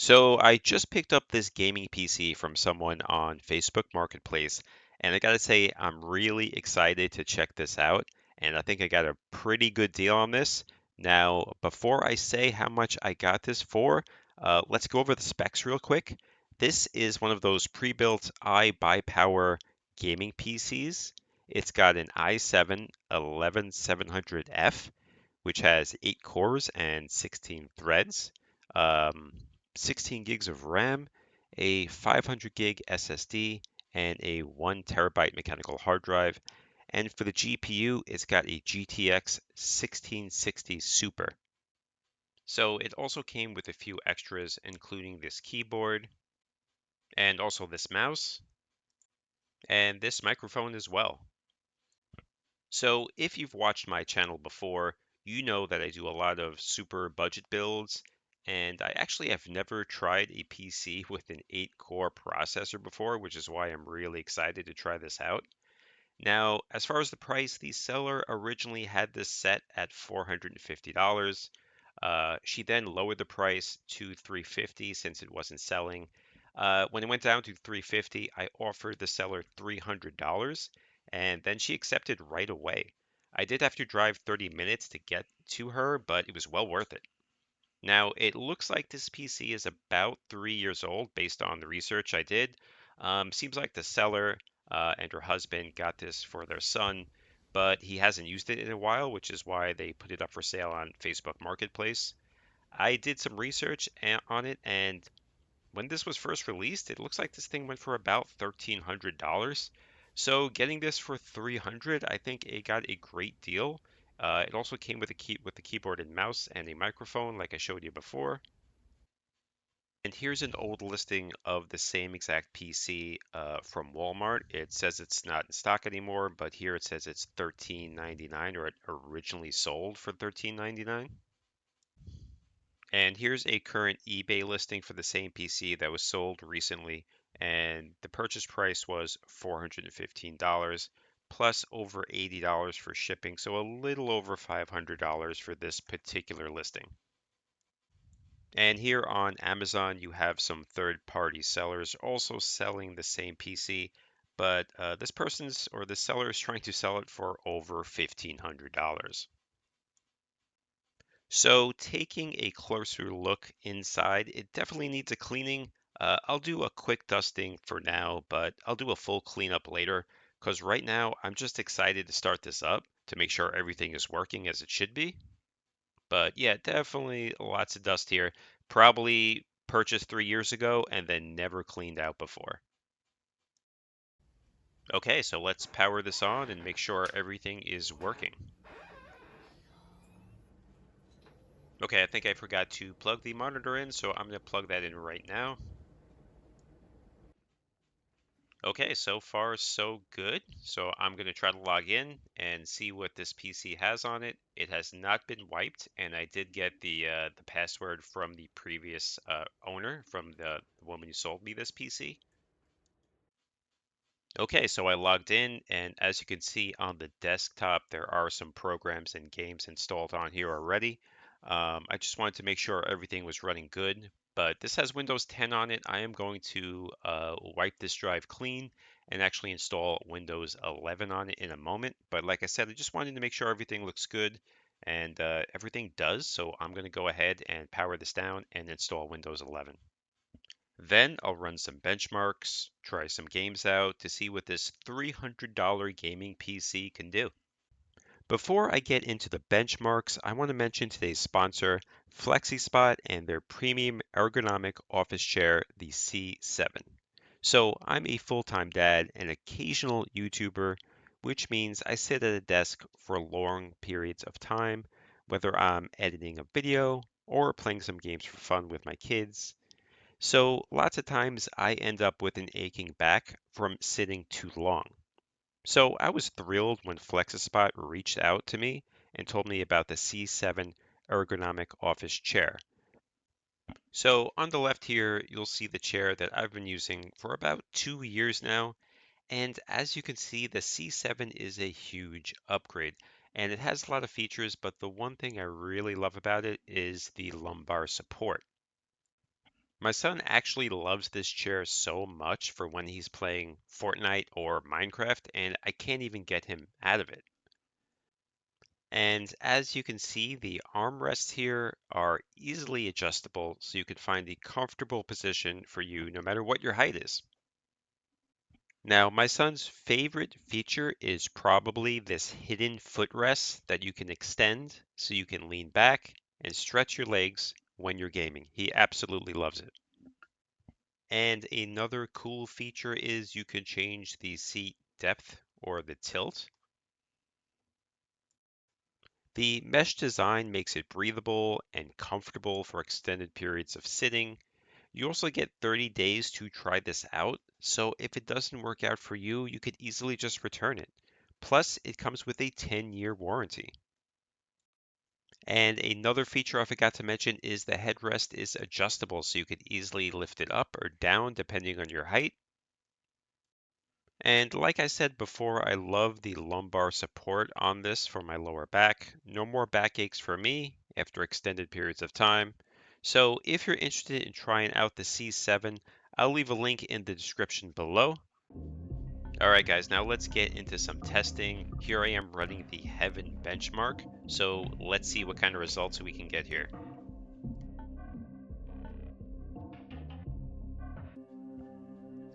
So I just picked up this gaming PC from someone on Facebook Marketplace, and I gotta say I'm really excited to check this out, and I think I got a pretty good deal on this. Now, before I say how much I got this for, let's go over the specs real quick. This is one of those pre-built iBUYPOWER gaming PCs. It's got an i7 11700F, which has 8 cores and 16 threads. Um, 16 gigs of RAM, a 500 gig SSD, and a 1 terabyte mechanical hard drive. And for the GPU, it's got a GTX 1660 Super. So it also came with a few extras, including this keyboard and also this mouse and this microphone as well. So if you've watched my channel before, you know that I do a lot of super budget builds, and I actually have never tried a PC with an 8-core processor before, which is why I'm really excited to try this out. Now, as far as the price, the seller originally had this set at $450. She then lowered the price to $350 since it wasn't selling. When it went down to $350, I offered the seller $300, and then she accepted right away. I did have to drive 30 minutes to get to her, but it was well worth it. Now, it looks like this PC is about 3 years old based on the research I did. Seems like the seller and her husband got this for their son, but he hasn't used it in a while, which is why they put it up for sale on Facebook Marketplace. I did some research on it, and when this was first released, it looks like this thing went for about $1,300. So getting this for 300, I think it got a great deal. It also came with the keyboard and mouse and a microphone, like I showed you before. And here's an old listing of the same exact PC from Walmart. It says it's not in stock anymore, but here it says it's $13.99, or it originally sold for $13.99. And here's a current eBay listing for the same PC that was sold recently, and the purchase price was $415 plus over $80 for shipping, so a little over $500 for this particular listing. And here on Amazon, you have some third-party sellers also selling the same PC, but this person's or the seller is trying to sell it for over $1,500. So taking a closer look inside, it definitely needs a cleaning. I'll do a quick dusting for now, but I'll do a full cleanup later because right now I'm just excited to start this up to make sure everything is working as it should be. But yeah, definitely lots of dust here. Probably purchased 3 years ago and then never cleaned out before. Okay, so let's power this on and make sure everything is working. Okay, I think I forgot to plug the monitor in, so I'm going to plug that in right now. Okay, so far so good. So I'm going to try to log in and see what this PC has on it. It has not been wiped, and I did get the password from the previous owner, from the woman who sold me this PC. Okay, so I logged in, and as you can see on the desktop, there are some programs and games installed on here already. I just wanted to make sure everything was running good, but this has Windows 10 on it. I am going to wipe this drive clean and actually install Windows 11 on it in a moment. But like I said, I just wanted to make sure everything looks good, and everything does. So I'm going to go ahead and power this down and install Windows 11. Then I'll run some benchmarks, try some games out to see what this $300 gaming PC can do. Before I get into the benchmarks, I want to mention today's sponsor, FlexiSpot, and their premium ergonomic office chair, the C7. So I'm a full-time dad and occasional YouTuber, which means I sit at a desk for long periods of time, whether I'm editing a video or playing some games for fun with my kids. So lots of times I end up with an aching back from sitting too long. So I was thrilled when FlexiSpot reached out to me and told me about the C7 ergonomic office chair. So on the left here, you'll see the chair that I've been using for about 2 years now. And as you can see, the C7 is a huge upgrade. And it has a lot of features, but the one thing I really love about it is the lumbar support. My son actually loves this chair so much for when he's playing Fortnite or Minecraft, and I can't even get him out of it. And as you can see, the armrests here are easily adjustable so you can find a comfortable position for you no matter what your height is. Now, my son's favorite feature is probably this hidden footrest that you can extend so you can lean back and stretch your legs when you're gaming. He absolutely loves it. And another cool feature is you can change the seat depth or the tilt. The mesh design makes it breathable and comfortable for extended periods of sitting. You also get 30 days to try this out, so if it doesn't work out for you, you could easily just return it. Plus, it comes with a 10-year warranty. And another feature I forgot to mention is the headrest is adjustable, so you could easily lift it up or down depending on your height. And like I said before, I love the lumbar support on this for my lower back. No more backaches for me after extended periods of time. So if you're interested in trying out the C7, I'll leave a link in the description below. All right, guys, now let's get into some testing. Here I am running the Heaven benchmark. So let's see what kind of results we can get here.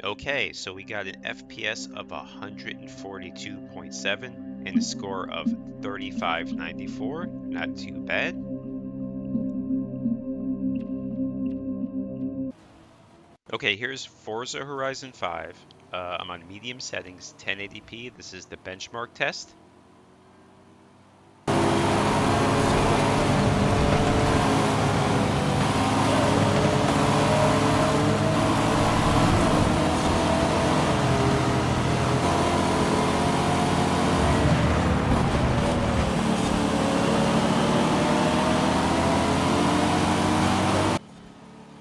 Okay, so we got an FPS of 142.7 and a score of 3594. Not too bad. Okay, here's Forza Horizon 5. I'm on medium settings, 1080p. This is the benchmark test.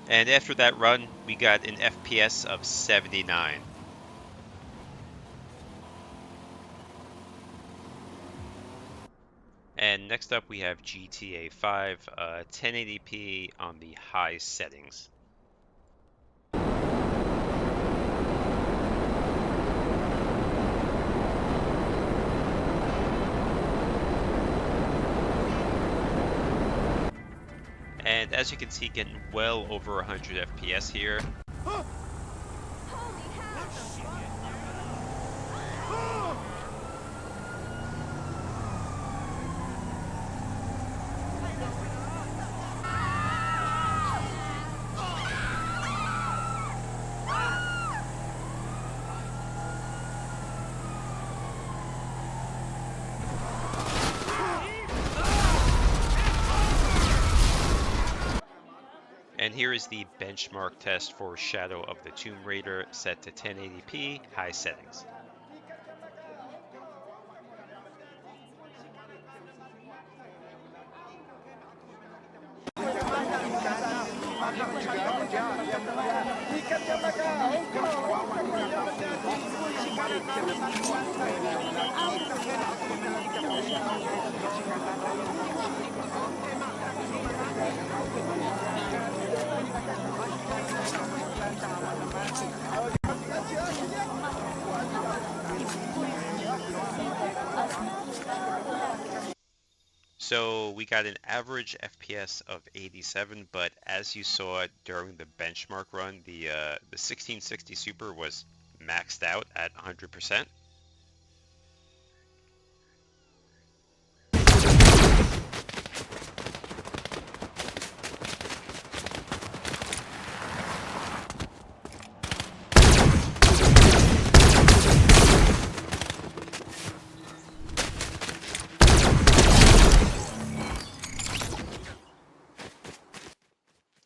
And after that run, we got an FPS of 79. And next up, we have GTA 5, 1080p on the high settings. And as you can see, getting well over 100 FPS here. And here is the benchmark test for Shadow of the Tomb Raider set to 1080p, high settings. So we got an average FPS of 87, but as you saw during the benchmark run, the 1660 Super was maxed out at 100%.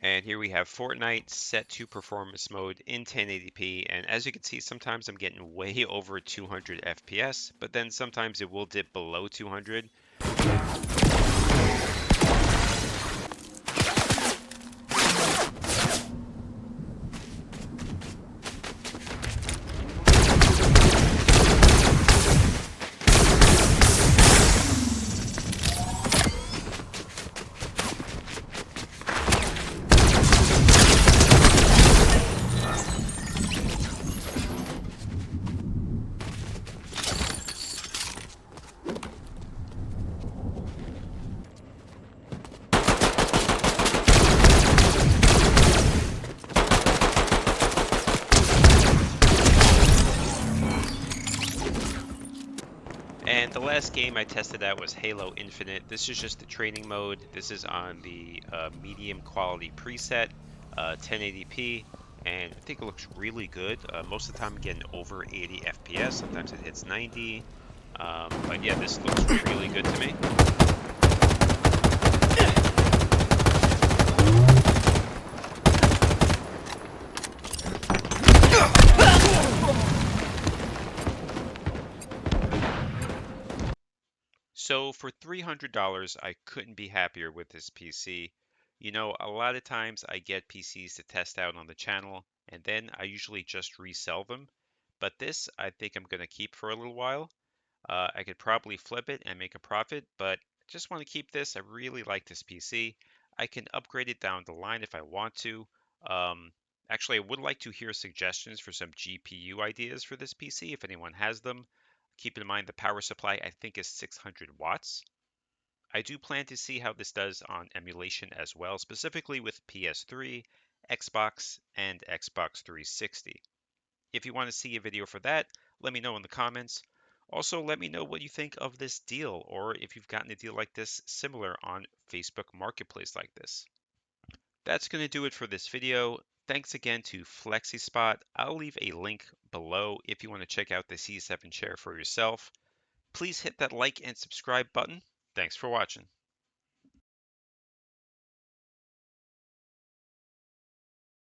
And here we have Fortnite set to performance mode in 1080p. And as you can see, sometimes I'm getting way over 200 FPS, but then sometimes it will dip below 200. last game I tested out was Halo Infinite. This is just the training mode. This is on the medium quality preset, 1080p, and I think it looks really good. Most of the time I'm getting over 80 FPS. Sometimes it hits 90. But yeah, this looks really good to me. So for $300, I couldn't be happier with this PC. You know, a lot of times I get PCs to test out on the channel, and then I usually just resell them. But this, I think I'm going to keep for a little while. I could probably flip it and make a profit, but I just want to keep this. I really like this PC. I can upgrade it down the line if I want to. Um, Actually, I would like to hear suggestions for some GPU ideas for this PC if anyone has them. Keep in mind the power supply I think is 600 watts. I do plan to see how this does on emulation as well, specifically with PS3, Xbox, and Xbox 360. If you want to see a video for that, let me know in the comments. Also, let me know what you think of this deal, or if you've gotten a deal like this similar on Facebook Marketplace like this. That's going to do it for this video. Thanks again to FlexiSpot. I'll leave a link below if you want to check out the C7 chair for yourself. Please hit that like and subscribe button. Thanks for watching.